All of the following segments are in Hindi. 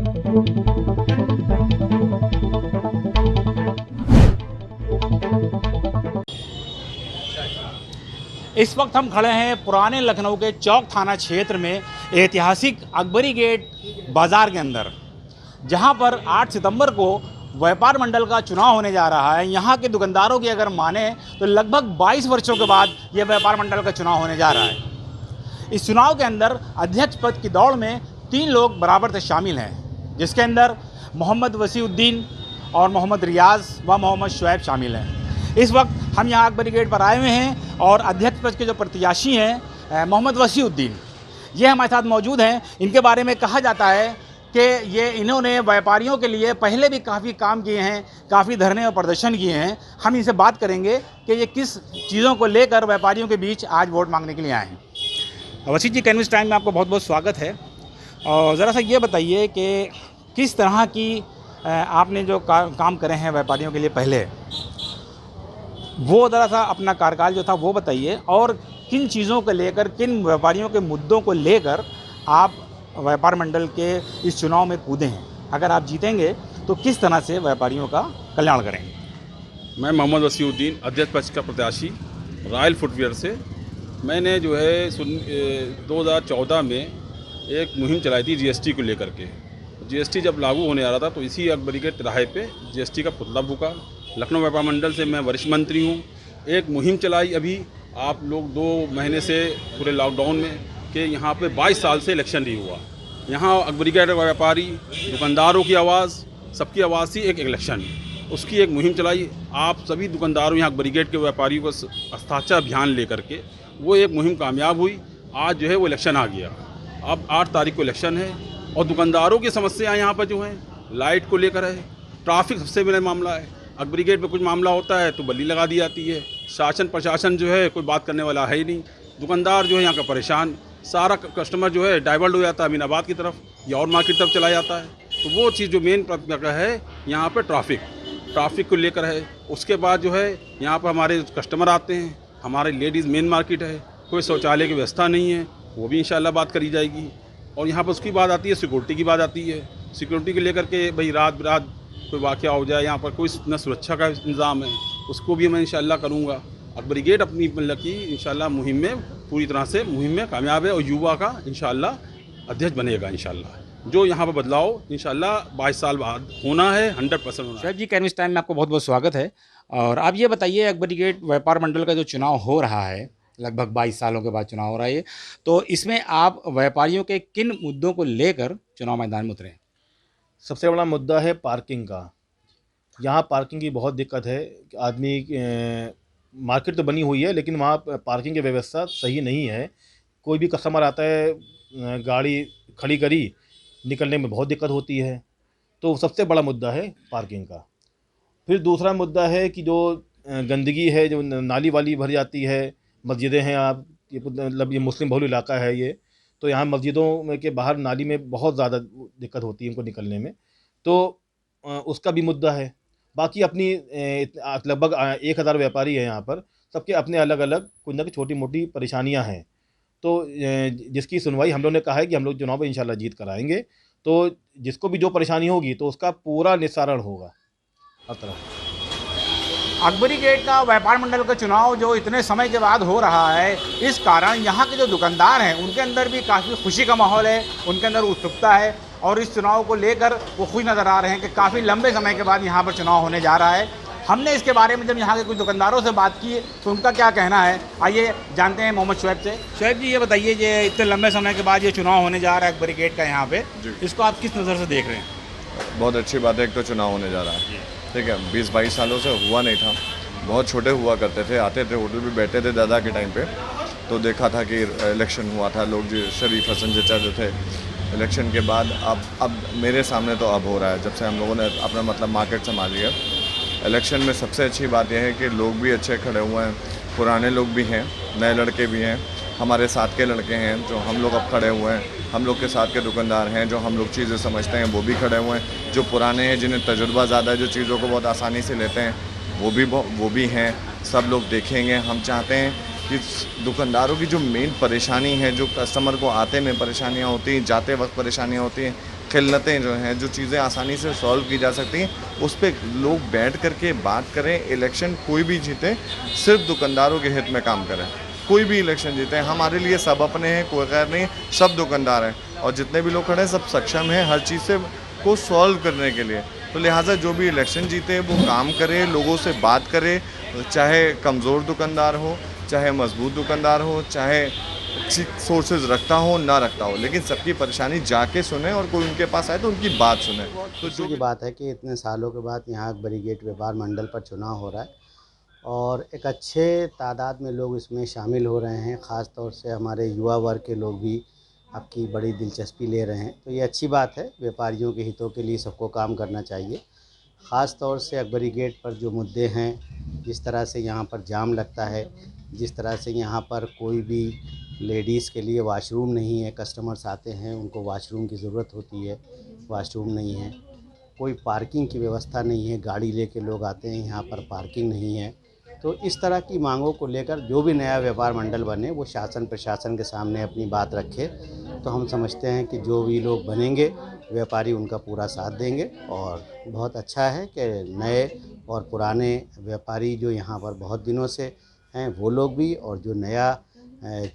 इस वक्त हम खड़े हैं पुराने लखनऊ के चौक थाना क्षेत्र में ऐतिहासिक अकबरी गेट बाज़ार के अंदर, जहां पर 8 सितंबर को व्यापार मंडल का चुनाव होने जा रहा है। यहां के दुकानदारों की अगर माने तो लगभग 22 वर्षों के बाद यह व्यापार मंडल का चुनाव होने जा रहा है। इस चुनाव के अंदर अध्यक्ष पद की दौड़ में 3 लोग बराबर से शामिल हैं, जिसके अंदर मोहम्मद वसीउद्दीन और मोहम्मद रियाज व मोहम्मद शुएब शामिल हैं। इस वक्त हम यहाँ अकबरी गेट पर आए हुए हैं और अध्यक्ष पद के जो प्रत्याशी हैं मोहम्मद वसीउद्दीन, ये हमारे साथ मौजूद हैं। इनके बारे में कहा जाता है कि इन्होंने व्यापारियों के लिए पहले भी काफ़ी काम किए हैं, काफ़ी धरने और प्रदर्शन किए हैं। हम इनसे बात करेंगे कि ये किस चीज़ों को लेकर व्यापारियों के बीच आज वोट मांगने के लिए आए हैं। वसी जी, कैनवस टाइम में आपको बहुत बहुत स्वागत है। और ज़रा सा ये बताइए कि किस तरह की आपने जो काम करे हैं व्यापारियों के लिए पहले, वो ज़रा सा अपना कार्यकाल जो था वो बताइए, और किन चीज़ों को लेकर, किन व्यापारियों के मुद्दों को लेकर आप व्यापार मंडल के इस चुनाव में कूदे हैं। अगर आप जीतेंगे तो किस तरह से व्यापारियों का कल्याण करेंगे। मैं मोहम्मद वसीउद्दीन, अध्यक्ष पक्ष का प्रत्याशी, रॉयल फुटवियर से। मैंने जो है 2014 में एक मुहिम चलाई थी जीएसटी को लेकर के। जीएसटी जब लागू होने आ रहा था तो इसी अकबरी के तिराहे पे जीएसटी का पुतला फूका। लखनऊ व्यापार मंडल से मैं वरिष्ठ मंत्री हूँ। एक मुहिम चलाई अभी आप लोग 2 महीने से पूरे लॉकडाउन में, कि यहाँ पे 22 साल से इलेक्शन नहीं हुआ। यहाँ अकबरी गेट व्यापारी, दुकानदारों की आवाज़, सबकी आवाज़ थी एक इलेक्शन, उसकी एक मुहिम चलाई। आप सभी दुकानदारों, यहाँ अकबरी गेट के व्यापारियों को हस्ताक्षर अभियान लेकर के वो एक मुहिम कामयाब हुई। आज जो है वो इलेक्शन आ गया। अब 8 तारीख को इलेक्शन है और दुकानदारों की समस्याएँ यहाँ पर जो हैं लाइट को लेकर है, ट्रैफिक सबसे बड़ा मामला है। अकबरी गेट पे कुछ मामला होता है तो बल्ली लगा दी जाती है। शासन प्रशासन जो है कोई बात करने वाला है ही नहीं। दुकानदार जो है यहाँ का परेशान, सारा कस्टमर जो है डाइवर्ट हो जाता है अमीनाबाद की तरफ या और मार्केट तरफ चला जाता है। तो वो चीज़ जो मेन है यहाँ पे ट्रैफिक को लेकर है। उसके बाद जो है यहाँ पर हमारे कस्टमर आते हैं, हमारे लेडीज़ मेन मार्केट है, कोई शौचालय की व्यवस्था नहीं है, वो भी इंशाल्लाह बात करी जाएगी। और यहाँ पर उसकी बात आती है, सिक्योरिटी की बात आती है। सिक्योरिटी को लेकर के भाई रात बिरात कोई वाक़या हो जाए, यहाँ पर कोई न सुरक्षा का इंतज़ाम है, उसको भी मैं इंशाल्लाह करूँगा। अकबरी गेट अपनी मतलब की इंशाल्लाह मुहिम में पूरी तरह से मुहिम में कामयाब है और युवा का इंशाल्लाह अध्यक्ष बनेगा। इंशाल्लाह जो यहाँ पर बदलाव इंशाल्लाह 22 साल बाद होना है, 100% होना है। शुएब जी, कैनवस टाइम में आपको बहुत बहुत स्वागत है। और आप ये बताइए, अकबरी गेट व्यापार मंडल का जो चुनाव हो रहा है, लगभग 22 सालों के बाद चुनाव हो रहा है, तो इसमें आप व्यापारियों के किन मुद्दों को लेकर चुनाव मैदान में उतरे? सबसे बड़ा मुद्दा है पार्किंग का। यहाँ पार्किंग की बहुत दिक्कत है। आदमी मार्केट तो बनी हुई है लेकिन वहाँ पार्किंग की व्यवस्था सही नहीं है। कोई भी कस्टमर आता है, गाड़ी खड़ी करी, निकलने में बहुत दिक्कत होती है। तो सबसे बड़ा मुद्दा है पार्किंग का। फिर दूसरा मुद्दा है कि जो गंदगी है, जो नाली वाली भर जाती है। मस्जिदें हैं, आप ये मतलब ये मुस्लिम बहुल इलाका है ये, तो यहाँ मस्जिदों में के बाहर नाली में बहुत ज़्यादा दिक्कत होती है उनको निकलने में। तो उसका भी मुद्दा है। बाकी अपनी लगभग 1000 व्यापारी हैं यहाँ पर, सबके अपने अलग अलग कुछ न कुछ छोटी मोटी परेशानियाँ हैं। तो जिसकी सुनवाई हम लोगों ने कहा है कि हम लोग चुनाव में इंशाल्लाह जीत कर आएंगे। तो जिसको भी जो परेशानी होगी तो उसका पूरा निस्तारण होगा हर तरह। अकबरी गेट का व्यापार मंडल का चुनाव जो इतने समय के बाद हो रहा है, इस कारण यहाँ के जो दुकानदार हैं उनके अंदर भी काफ़ी खुशी का माहौल है, उनके अंदर उत्सुकता है और इस चुनाव को लेकर वो खुश नज़र आ रहे हैं कि काफ़ी लंबे समय के बाद यहाँ पर चुनाव होने जा रहा है। हमने इसके बारे में जब यहाँ के कुछ दुकानदारों से बात की तो उनका क्या कहना है, आइए जानते हैं मोहम्मद शुएब से। शुएब जी, ये बताइए, ये इतने लंबे समय के बाद ये चुनाव होने जा रहा है अकबरी गेट का यहाँ पे, इसको आप किस नज़र से देख रहे हैं? बहुत अच्छी बात है। एक तो चुनाव होने जा रहा है, ठीक है। 20-22 सालों से हुआ नहीं था। बहुत छोटे हुआ करते थे, आते थे, होटल भी बैठते थे दादा के टाइम पे, तो देखा था कि इलेक्शन हुआ था, लोग जो शरीफ हसन जचा जो थे। इलेक्शन के बाद अब मेरे सामने तो अब हो रहा है, जब से हम लोगों ने अपना मतलब मार्केट संभाली है। इलेक्शन में सबसे अच्छी बात यह है कि लोग भी अच्छे खड़े हुए हैं, पुराने लोग भी हैं, नए लड़के भी हैं, हमारे साथ के लड़के हैं जो हम लोग अब खड़े हुए हैं, हम लोग के साथ के दुकानदार हैं जो हम लोग चीज़ें समझते हैं वो भी खड़े हुए हैं, जो पुराने हैं जिन्हें तजुर्बा ज़्यादा है, जो चीज़ों को बहुत आसानी से लेते हैं वो भी हैं। सब लोग देखेंगे। हम चाहते हैं कि दुकानदारों की जो मेन परेशानी है, जो कस्टमर को आते में परेशानियाँ होती हैं, जाते वक्त परेशानियाँ होती हैं, खिलनतें जो हैं, जो चीज़ें आसानी से सॉल्व की जा सकती हैं, उस पर लोग बैठ करके बात करें। इलेक्शन कोई भी जीते, सिर्फ दुकानदारों के हित में काम करें। कोई भी इलेक्शन जीते, हमारे लिए सब अपने हैं, कोई गैर नहीं, सब दुकानदार हैं, और जितने भी लोग खड़े हैं सब सक्षम हैं हर चीज़ से को सॉल्व करने के लिए। तो लिहाजा जो भी इलेक्शन जीते वो काम करे, लोगों से बात करे, चाहे कमज़ोर दुकानदार हो, चाहे मजबूत दुकानदार हो, चाहे सोर्सेज रखता हो ना रखता हो, लेकिन सबकी परेशानी जाके सुने, और कोई उनके पास आए तो उनकी बात सुने। तो खुशी की बात है कि इतने सालों के बाद यहाँ अकबरी गेट व्यापार मंडल पर चुनाव हो रहा है और एक अच्छे तादाद में लोग इसमें शामिल हो रहे हैं। ख़ास तौर से हमारे युवा वर्ग के लोग भी आपकी बड़ी दिलचस्पी ले रहे हैं, तो ये अच्छी बात है। व्यापारियों के हितों के लिए सबको काम करना चाहिए। ख़ास तौर से अकबरी गेट पर जो मुद्दे हैं, जिस तरह से यहाँ पर जाम लगता है, जिस तरह से यहाँ पर कोई भी लेडीज़ के लिए वाशरूम नहीं है, कस्टमर्स आते हैं उनको वाशरूम की ज़रूरत होती है, वाशरूम नहीं है, कोई पार्किंग की व्यवस्था नहीं है, गाड़ी लेके लोग आते हैं, यहाँ पर पार्किंग नहीं है। तो इस तरह की मांगों को लेकर जो भी नया व्यापार मंडल बने वो शासन प्रशासन के सामने अपनी बात रखे, तो हम समझते हैं कि जो भी लोग बनेंगे व्यापारी उनका पूरा साथ देंगे। और बहुत अच्छा है कि नए और पुराने व्यापारी जो यहाँ पर बहुत दिनों से हैं वो लोग भी, और जो नया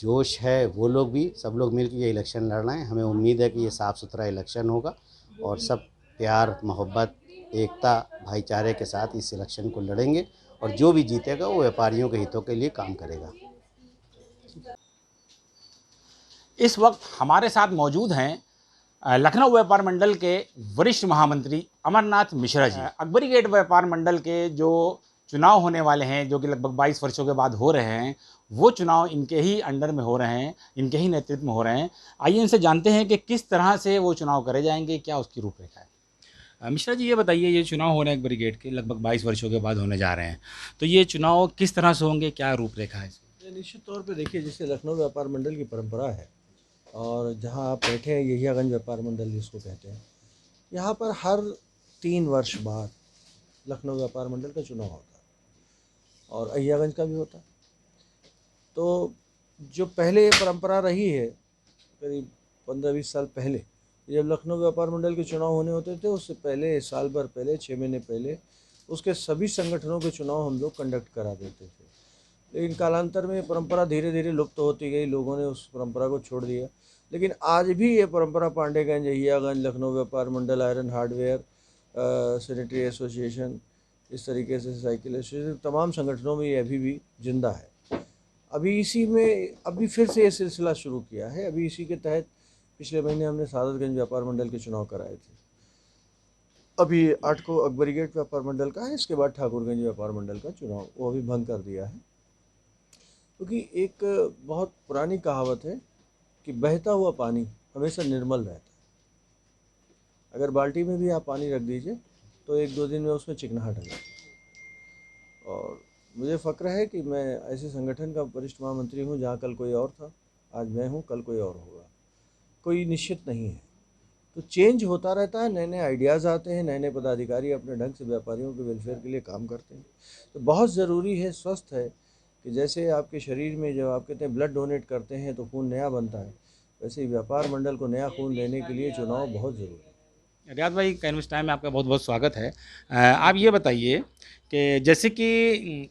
जोश है वो लोग भी, सब लोग मिलकर ये इलेक्शन लड़ रहे हैं। हमें उम्मीद है कि ये साफ़ सुथरा इलेक्शन होगा और सब प्यार, मोहब्बत, एकता, भाईचारे के साथ इस इलेक्शन को लड़ेंगे, और जो भी जीतेगा वो व्यापारियों के हितों के लिए काम करेगा। इस वक्त हमारे साथ मौजूद हैं लखनऊ व्यापार मंडल के वरिष्ठ महामंत्री अमरनाथ मिश्रा जी। अकबरी गेट व्यापार मंडल के जो चुनाव होने वाले हैं, जो कि लगभग 22 वर्षों के बाद हो रहे हैं, वो चुनाव इनके ही अंडर में हो रहे हैं, इनके ही नेतृत्व में हो रहे हैं। आइए इनसे जानते हैं कि किस तरह से वो चुनाव करे जाएंगे, क्या उसकी रूपरेखा है। मिश्रा जी, ये बताइए, ये चुनाव हो रहे हैं अकबरी गेट के लगभग 22 वर्षों के बाद होने जा रहे हैं, तो ये चुनाव किस तरह से होंगे, क्या रूपरेखा है इसकी? ये निश्चित तौर पे देखिए, जैसे लखनऊ व्यापार मंडल की परंपरा है, और जहाँ आप बैठे हैं यहियागंज व्यापार मंडल जिसको कहते हैं, यहाँ पर हर 3 वर्ष बाद लखनऊ व्यापार मंडल का चुनाव होता है और अहियागंज का भी होता है। तो जो पहले ये परंपरा रही है, करीब 15-20 साल पहले जब लखनऊ व्यापार मंडल के चुनाव होने होते थे, उससे पहले साल भर पहले, 6 महीने पहले उसके सभी संगठनों के चुनाव हम लोग कंडक्ट करा देते थे। लेकिन कालांतर में ये परंपरा धीरे धीरे लुप्त होती गई, लोगों ने उस परंपरा को छोड़ दिया। लेकिन आज भी ये परंपरा पांडेगंज, अहियागंज, लखनऊ व्यापार मंडल, आयरन हार्डवेयर, सैनिटरी एसोसिएशन, इस तरीके से साइकिल एसोसिएशन, तमाम संगठनों में ये अभी भी जिंदा है। अभी इसी में अभी फिर से ये सिलसिला शुरू किया है। अभी इसी के तहत पिछले महीने हमने सादतगंज व्यापार मंडल के चुनाव कराए थे। अभी 8 को अकबरी गेट व्यापार मंडल का है, इसके बाद ठाकुरगंज व्यापार मंडल का चुनाव वो अभी भंग कर दिया है, क्योंकि एक बहुत पुरानी कहावत है कि बहता हुआ पानी हमेशा निर्मल रहता है। अगर बाल्टी में भी आप पानी रख दीजिए तो 1-2 दिन में उसमें चिकनाहट आ जाती है। और मुझे फ़ख्र है कि मैं ऐसे संगठन का वरिष्ठ महामंत्री हूँ जहाँ कल कोई और था, आज मैं हूँ, कल कोई और होगा। कोई निश्चित नहीं है, तो चेंज होता रहता है, नए नए आइडियाज़ आते हैं, नए नए पदाधिकारी अपने ढंग से व्यापारियों के वेलफेयर के लिए काम करते हैं। तो बहुत ज़रूरी है, स्वस्थ है कि जैसे आपके शरीर में जब आप कहते हैं ब्लड डोनेट करते हैं तो खून नया बनता है, वैसे ही व्यापार मंडल को नया खून देने के लिए चुनाव बहुत ज़रूरी है। रियाद भाई, कैनवस टाइम में आपका बहुत बहुत स्वागत है। आप ये बताइए कि जैसे कि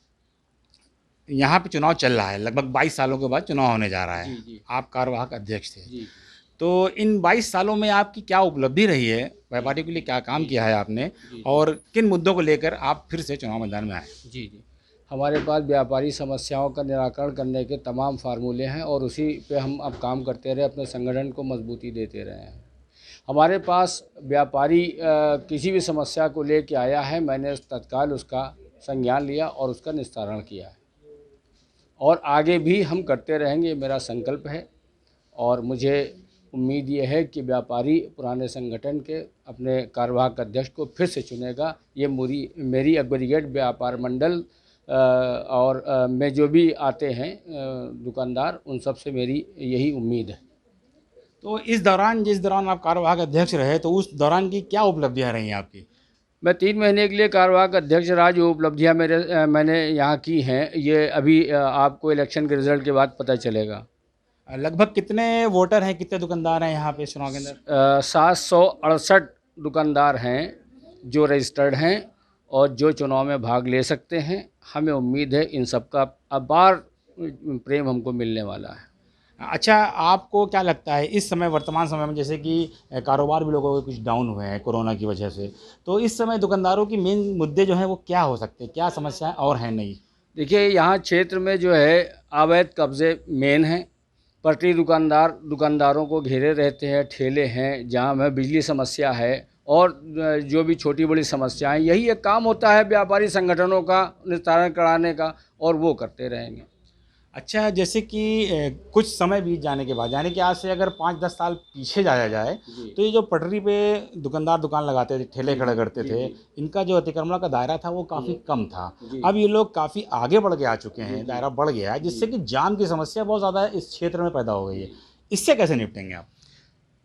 यहाँ पे चुनाव चल रहा है, लगभग 22 सालों के बाद चुनाव होने जा रहा है। जी। आप कार्यवाहक अध्यक्ष थे, जी। तो इन 22 सालों में आपकी क्या उपलब्धि रही है, व्यापारियों के लिए क्या काम किया है आपने, जी। और किन मुद्दों को लेकर आप फिर से चुनाव मैदान में आए? जी। हमारे पास व्यापारी समस्याओं का निराकरण करने के तमाम फार्मूले हैं और उसी पे हम अब काम करते रहे, अपने संगठन को मजबूती देते रहे हैं। हमारे पास व्यापारी किसी भी समस्या को लेके आया है, मैंने तत्काल उसका संज्ञान लिया और उसका निस्तारण किया है, और आगे भी हम करते रहेंगे, मेरा संकल्प है। और मुझे उम्मीद ये है कि व्यापारी पुराने संगठन के अपने कार्यवाहक अध्यक्ष को फिर से चुनेगा। ये मेरी अकबरी गेट व्यापार मंडल और में जो भी आते हैं दुकानदार, उन सब से मेरी यही उम्मीद है। तो इस दौरान, जिस दौरान आप कार्यवाहक अध्यक्ष रहे, तो उस दौरान की क्या उपलब्धियाँ रही आपकी? मैं 3 महीने के लिए कार्यवाहक अध्यक्ष रहा। जो उपलब्धियां मैंने यहाँ की हैं, ये अभी आपको इलेक्शन के रिज़ल्ट के बाद पता चलेगा। लगभग कितने वोटर हैं, कितने दुकानदार हैं यहाँ पे इस चुनाव के अंदर? 768 दुकानदार हैं जो रजिस्टर्ड हैं और जो चुनाव में भाग ले सकते हैं। हमें उम्मीद है इन सबका अपार प्रेम हमको मिलने वाला है। अच्छा, आपको क्या लगता है इस समय, वर्तमान समय में, जैसे कि कारोबार भी लोगों के कुछ डाउन हुए हैं कोरोना की वजह से, तो इस समय दुकानदारों की मेन मुद्दे जो हैं वो क्या हो सकते हैं, क्या समस्याएं और हैं नहीं? देखिए, यहाँ क्षेत्र में जो है अवैध कब्जे मेन हैं। पटरी दुकानदारों को घेरे रहते हैं, ठेले हैं, जाम है, बिजली समस्या है और जो भी छोटी बड़ी समस्याएं, यही एक काम होता है व्यापारी संगठनों का निस्तारण कराने का, और वो करते रहेंगे। अच्छा, जैसे कि कुछ समय बीत जाने के बाद, यानी कि आज से अगर 5-10 साल पीछे जाया जाए, तो ये जो पटरी पे दुकानदार दुकान लगाते थे, ठेले खड़े करते थे, इनका जो अतिक्रमण का दायरा था वो काफ़ी कम था। अब ये लोग काफ़ी आगे बढ़ के आ चुके हैं, दायरा बढ़ गया है, जिससे कि जाम की समस्या बहुत ज़्यादा इस क्षेत्र में पैदा हो गई है। इससे कैसे निपटेंगे आप?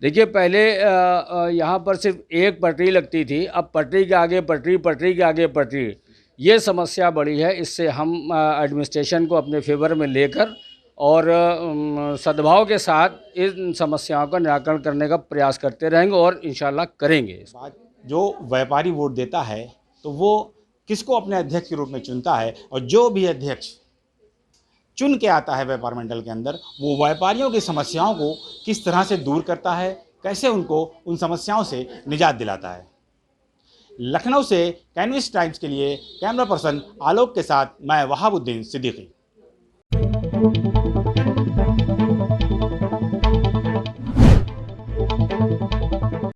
देखिए, पहले यहाँ पर सिर्फ एक पटरी लगती थी, अब पटरी के आगे पटरी, पटरी के आगे पटरी, ये समस्या बड़ी है। इससे हम एडमिनिस्ट्रेशन को अपने फेवर में लेकर और सद्भाव के साथ इन समस्याओं का निराकरण करने का प्रयास करते रहेंगे और इंशाल्लाह करेंगे। जो व्यापारी वोट देता है तो वो किसको अपने अध्यक्ष के रूप में चुनता है, और जो भी अध्यक्ष चुन के आता है व्यापार मंडल के अंदर, वो व्यापारियों की समस्याओं को किस तरह से दूर करता है, कैसे उनको उन समस्याओं से निजात दिलाता है। लखनऊ से कैनविस टाइम्स के लिए कैमरा पर्सन आलोक के साथ मैं वहाबुद्दीन सिद्दीकी।